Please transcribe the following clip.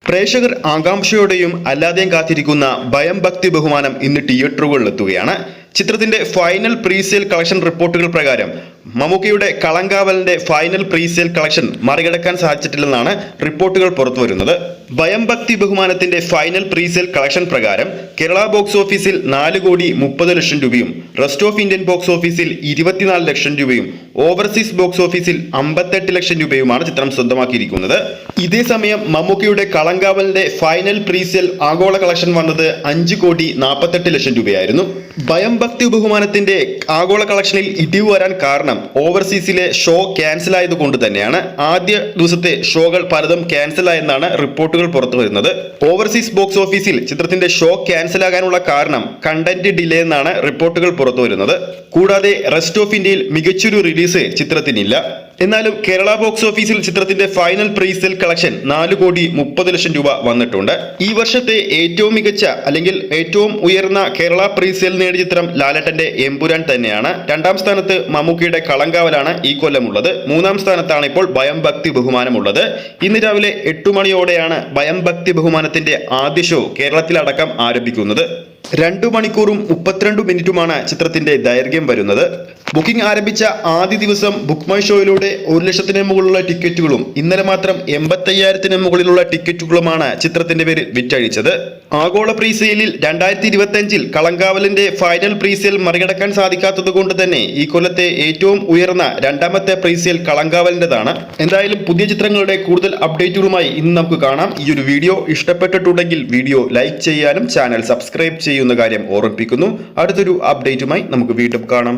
പ്രേക്ഷകർ ആകാംക്ഷയോടെയും അല്ലാതെയും കാത്തിരിക്കുന്ന ഭയം ഭക്തി ബഹുമാനം ഇന്ന് തിയേറ്ററുകളിലെത്തുകയാണ്. ചിത്രത്തിന്റെ ഫൈനൽ പ്രീസെയിൽ കളക്ഷൻ റിപ്പോർട്ടുകൾ പ്രകാരം മമ്മൂക്കയുടെ കളങ്കാവലിന്റെ ഫൈനൽ പ്രീസെയിൽ കളക്ഷൻ മറികടക്കാൻ സാധിച്ചിട്ടില്ലെന്നാണ് റിപ്പോർട്ടുകൾ പുറത്തുവരുന്നത്. ഭയം ഭക്തി ബഹുമാനത്തിന്റെ ഫൈനൽ പ്രീസെയിൽ കളക്ഷൻ പ്രകാരം കേരള ബോക്സ് ഓഫീസിൽ 4,30,00,000 രൂപയും, റെസ്റ്റ് ഓഫ് ഇന്ത്യൻ ബോക്സ് ഓഫീസിൽ 24 ലക്ഷം രൂപയും, ഓവർസീസ് ബോക്സ് ഓഫീസിൽ 58 ലക്ഷം രൂപയുമാണ് ചിത്രം സ്വന്തമാക്കിയിരിക്കുന്നത്. ഇതേസമയം മമ്മൂക്കയുടെ കളങ്കാവലിന്റെ ഫൈനൽ പ്രീസെയിൽ ആഗോള കളക്ഷൻ വന്നത് 5,48,00,000 രൂപയായിരുന്നു. ഭയം ഭക്തി ബഹുമാനത്തിന്റെ ആഗോള കളക്ഷനിൽ ഇടിവ് വരാൻ കാരണം ഓവർസീസിലെ ഷോ ക്യാൻസൽ ആയതുകൊണ്ട് തന്നെയാണ്. ആദ്യ ദിവസത്തെ ഷോകൾ പലതും ക്യാൻസൽ ആയെന്നാണ് റിപ്പോർട്ടുകൾ പുറത്തു വരുന്നത്. ഓവർസീസ് ബോക്സ് ഓഫീസിൽ ചിത്രത്തിന്റെ ഷോ ക്യാൻസൽ ആകാനുള്ള കാരണം കണ്ടന്റ് ഡിലേ എന്നാണ് റിപ്പോർട്ടുകൾ പുറത്തു വരുന്നത്. കൂടാതെ റെസ്റ്റ് ഓഫ് ഇന്ത്യയിൽ മികച്ചൊരു റിലീസ് ചിത്രത്തിനില്ല. എന്നാലും കേരള ബോക്സ് ഓഫീസിൽ ചിത്രത്തിന്റെ ഫൈനൽ പ്രീസെയിൽ കളക്ഷൻ 4,30,00,000 രൂപ വന്നിട്ടുണ്ട്. ഈ വർഷത്തെ ഏറ്റവും മികച്ച അല്ലെങ്കിൽ ഏറ്റവും ഉയർന്ന കേരള പ്രീസെയിൽ നേടിയ ചിത്രം ലാലേട്ടന്റെ എമ്പുരാൻ തന്നെയാണ്. രണ്ടാം സ്ഥാനത്ത് മമ്മൂക്കയുടെ കളങ്കാവലാണ് ഈ കൊല്ലമുള്ളത്. മൂന്നാം സ്ഥാനത്താണ് ഇപ്പോൾ ഭയം ഭക്തി ബഹുമാനമുള്ളത്. ഇന്ന് രാവിലെ 8 മണിയോടെയാണ് ഭയം ഭക്തി ബഹുമാനത്തിന്റെ ആദ്യ ഷോ കേരളത്തിലടക്കം ആരംഭിക്കുന്നത്. 2 മണിക്കൂറും 32 മിനിറ്റുമാണ് ചിത്രത്തിന്റെ ദൈർഘ്യം വരുന്നത്. ബുക്കിംഗ് ആരംഭിച്ച ആദ്യ ദിവസം ബുക്ക് മൈ ഷോയിലൂടെ 1,00,000-ന് മുകളിലുള്ള ടിക്കറ്റുകളും ഇന്നലെ മാത്രം 85,000-ന് മുകളിലുള്ള ടിക്കറ്റുകളുമാണ് ചിത്രത്തിന്റെ പേരിൽ വിറ്റഴിച്ചത്. ആഗോള പ്രീസെയിലിൽ 2025-ൽ കളങ്കാവലിന്റെ ഫൈനൽ പ്രീസെയിൽ മറികടക്കാൻ സാധിക്കാത്തത് കൊണ്ട് തന്നെ ഈ കൊല്ലത്തെ ഏറ്റവും ഉയർന്ന രണ്ടാമത്തെ പ്രീസെയിൽ കളങ്കാവലിൻ്റെതാണ്. എന്തായാലും പുതിയ ചിത്രങ്ങളുടെ കൂടുതൽ അപ്ഡേറ്റുകളുമായി ഇന്ന് നമുക്ക് കാണാം. ഈ ഒരു വീഡിയോ ഇഷ്ടപ്പെട്ടിട്ടുണ്ടെങ്കിൽ വീഡിയോ ലൈക്ക് ചെയ്യാനും ചാനൽ സബ്സ്ക്രൈബ് ചെയ്യുന്ന കാര്യം ഓർമ്മിപ്പിക്കുന്നു. അടുത്തൊരു അപ്ഡേറ്റുമായി നമുക്ക് വീണ്ടും കാണാം.